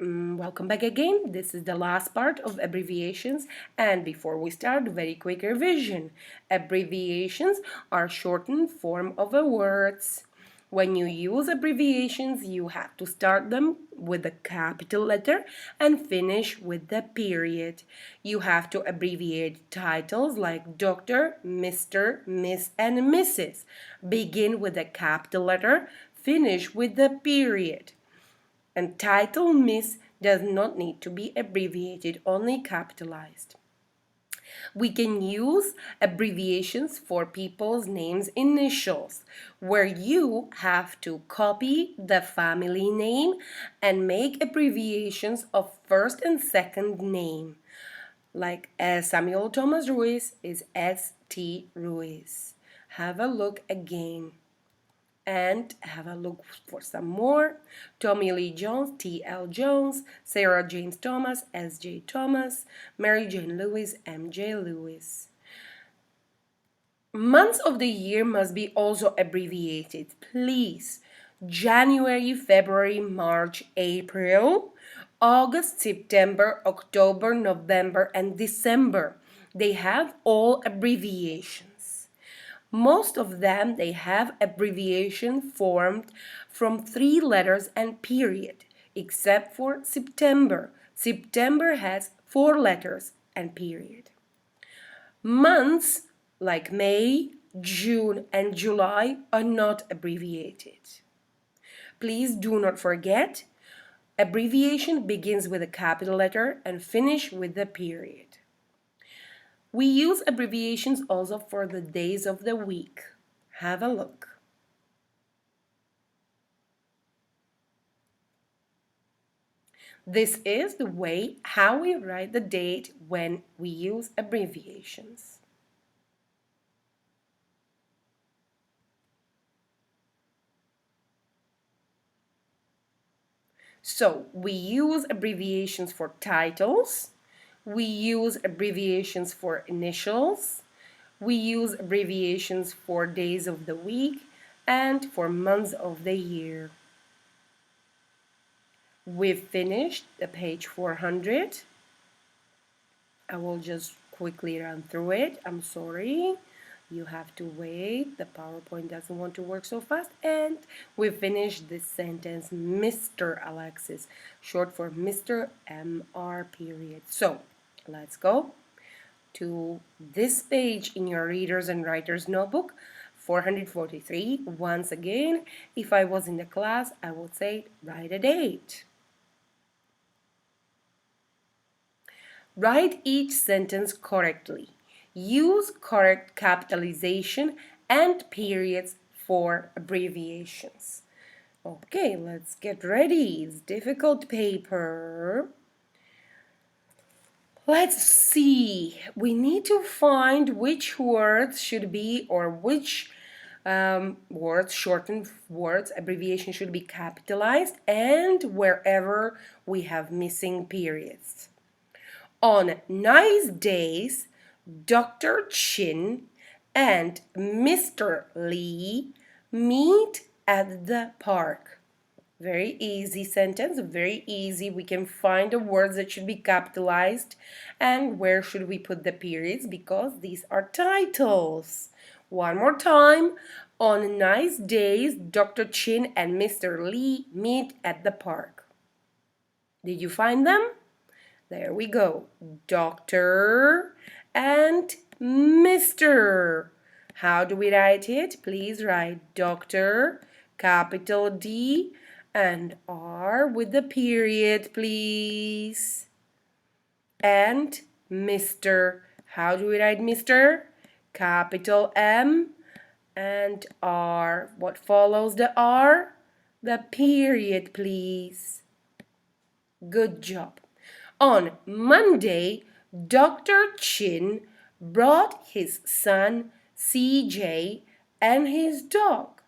Welcome back again. This is the last part of abbreviations, and before we start, very quick revision. Abbreviations are shortened form of words. When you use abbreviations, you have to start them with a capital letter and finish with the period. You have to abbreviate titles like Doctor, Mr., Miss, and Mrs. Begin with a capital letter, finish with the period. And title Miss does not need to be abbreviated, only capitalized. We can use abbreviations for people's names initials, where you have to copy the family name and make abbreviations of first and second name. Like Samuel Thomas Ruiz is S.T. Ruiz. Have a look again. And have a look for some more. Tommy Lee Jones, T.L. Jones, Sarah James Thomas, S.J. Thomas, Mary Jane Lewis, M.J. Lewis. Months of the year must be also abbreviated, please. January, February, March, April, August, September, October, November, and December. They have all abbreviations. Most of them, they have abbreviation formed from 3 letters and period, except for September. September has 4 letters and period. Months like May, June, and July are not abbreviated. Please do not forget, abbreviation begins with a capital letter and finish with the period. We use abbreviations also for the days of the week. Have a look. This is the way how we write the date when we use abbreviations. So, we use abbreviations for titles. We use abbreviations for initials. We use abbreviations for days of the week and for months of the year. We've finished the page 400. I will just quickly run through it. I'm sorry. You have to wait. The PowerPoint doesn't want to work so fast. And we finished this sentence, Mr. Alexis, short for Mr. M.R. period. So, let's go to this page in your Readers and Writers Notebook, 443. Once again, if I was in the class, I would say write a date. Write each sentence correctly. Use correct capitalization and periods for abbreviations. Okay, let's get ready. It's difficult paper. Let's see. We need to find which words should be, or which words, shortened words, abbreviation should be capitalized, and wherever we have missing periods. On nice days, Dr. Chin and Mr. Lee meet at the park. Very easy sentence, very easy. We can find the words that should be capitalized and where should we put the periods because these are titles. One more time. On nice days, Dr. Chin and Mr. Lee meet at the park. Did you find them? There we go. Doctor and Mr. How do we write it? Please write Doctor, capital D, and R with the period, please. And Mr. How do we write Mr? Capital M and R. What follows the R? The period, please. Good job. On Monday, Dr. Chin brought his son CJ and his dog.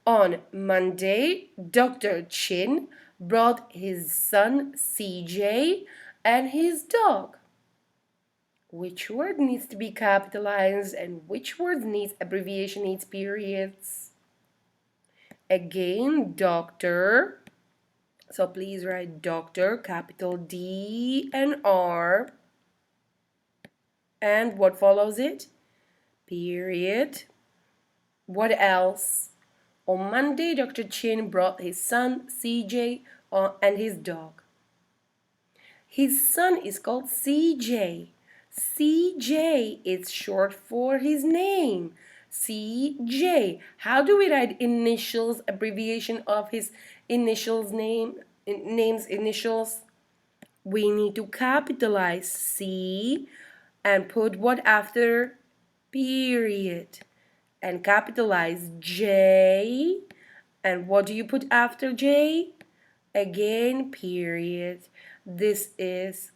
On Monday, Dr. Chin brought his son CJ and his dog. Which word needs to be capitalized and which word needs abbreviation, needs periods? Again, Dr. So please write doctor, capital D and R. And what follows it? Period. What else? On Monday, Dr. Chin brought his son, CJ, and his dog. His son is called CJ. CJ is short for his name. CJ. How do we write initials, abbreviation of his initials name's initials? We need to capitalize C and put what after? Period. And capitalize J. And what do you put after J? Again, period. This is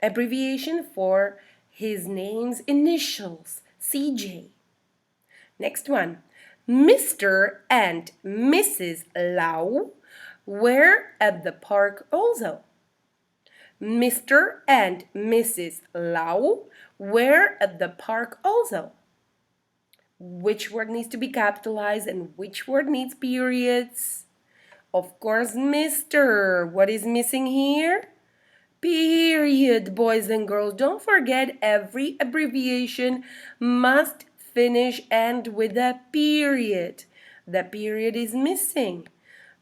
abbreviation for his name's initials, CJ. Next one. Mr. and Mrs. Lau were at the park also. Mr. and Mrs. Lau were at the park also. Which word needs to be capitalized and which word needs periods? Of course, Mr. What is missing here? Period, boys and girls. Don't forget, every abbreviation must finish end with a period. The period is missing.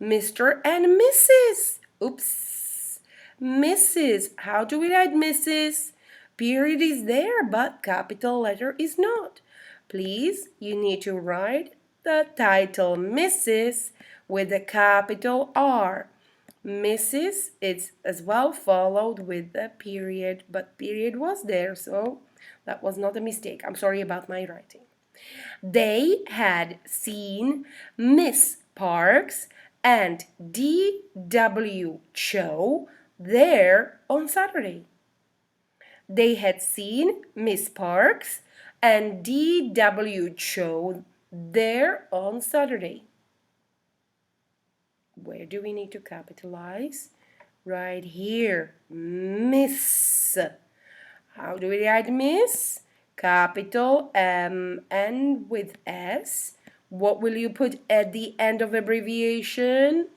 Mr. and Mrs. Oops. Mrs. How do we write Mrs.? Period is there, but capital letter is not. Please, you need to write the title Mrs. with a capital R. Mrs. is as well followed with the period, but period was there, so that was not a mistake. I'm sorry about my writing. They had seen Miss Parks and D.W. Cho there on Saturday. They had seen Miss Parks and D.W. Cho there on Saturday. Where do we need to capitalize? Right here, Miss. How do we write Miss? Capital M and with S. What will you put at the end of abbreviation?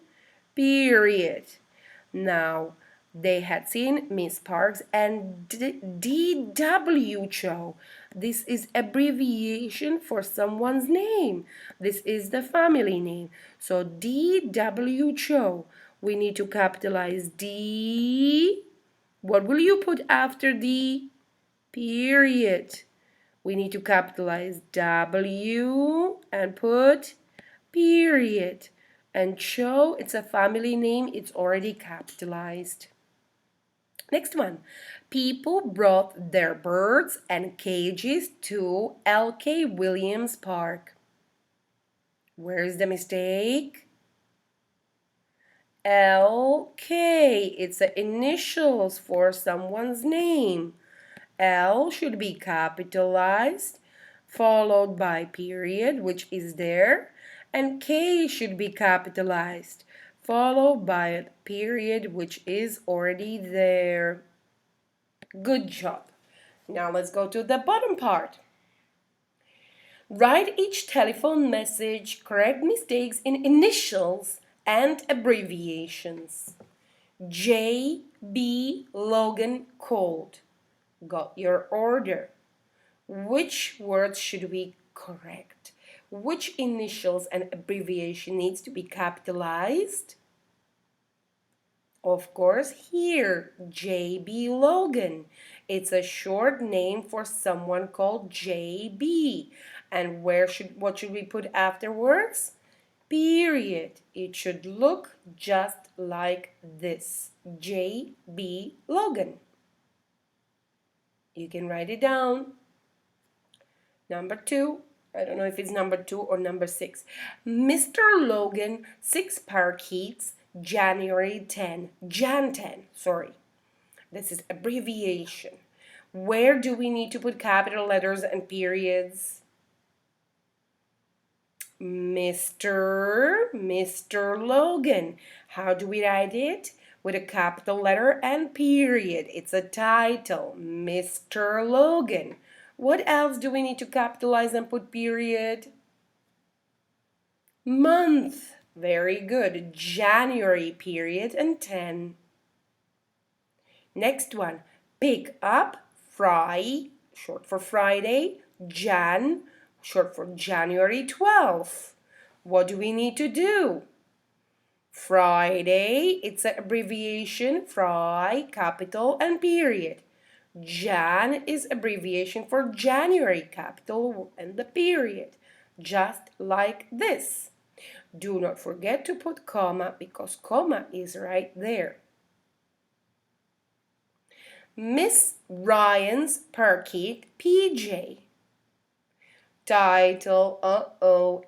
Period. Now, they had seen Miss Parks and D.W. Cho. This is abbreviation for someone's name. This is the family name. So D.W. Cho. We need to capitalize D. What will you put after D? Period. We need to capitalize W and put period. And Cho, it's a family name. It's already capitalized. Next one. People brought their birds and cages to L.K. Williams Park. Where is the mistake? L.K. It's the initials for someone's name. L should be capitalized, followed by period, which is there, and K should be capitalized, followed by a period, which is already there. Good job. Now let's go to the bottom part. Write each telephone message, correct mistakes in initials and abbreviations. J.B. Logan called. Got your order. Which words should we correct? Which initials and abbreviation needs to be capitalized? Of course, here, J.B. Logan. It's a short name for someone called J.B. And what should we put afterwards? Period. It should look just like this. J.B. Logan. You can write it down. Number 2. I don't know if it's number 2 or number 6. Mr. Logan, 6 parakeets, January 10. Jan 10, sorry. This is abbreviation. Where do we need to put capital letters and periods? Mr. Logan. How do we write it? With a capital letter and period. It's a title, Mr. Logan. What else do we need to capitalize and put period? Month. Very good. January period and 10. Next one. Pick up, fry, short for Friday, Jan, short for January 12th. What do we need to do? Friday, it's an abbreviation, fry, capital, and period. Jan is abbreviation for January, capital, and the period. Just like this. Do not forget to put comma because comma is right there. Miss Ryan's Parkit PJ. Title,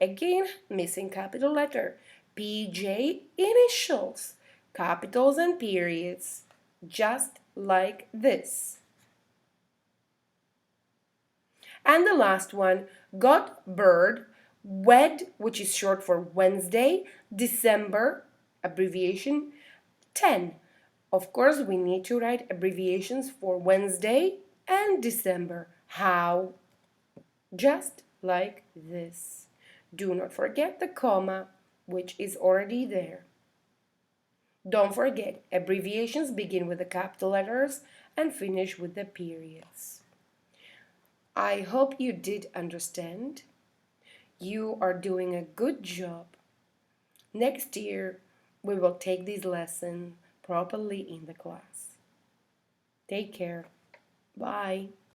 again, missing capital letter. PJ initials, capitals and periods, just like this. And the last one, got bird, wed, which is short for Wednesday, December, abbreviation, 10. Of course, we need to write abbreviations for Wednesday and December. How? Just like this. Do not forget the comma, which is already there. Don't forget, abbreviations begin with the capital letters and finish with the periods. I hope you did understand. You are doing a good job. Next year, we will take this lesson properly in the class. Take care. Bye.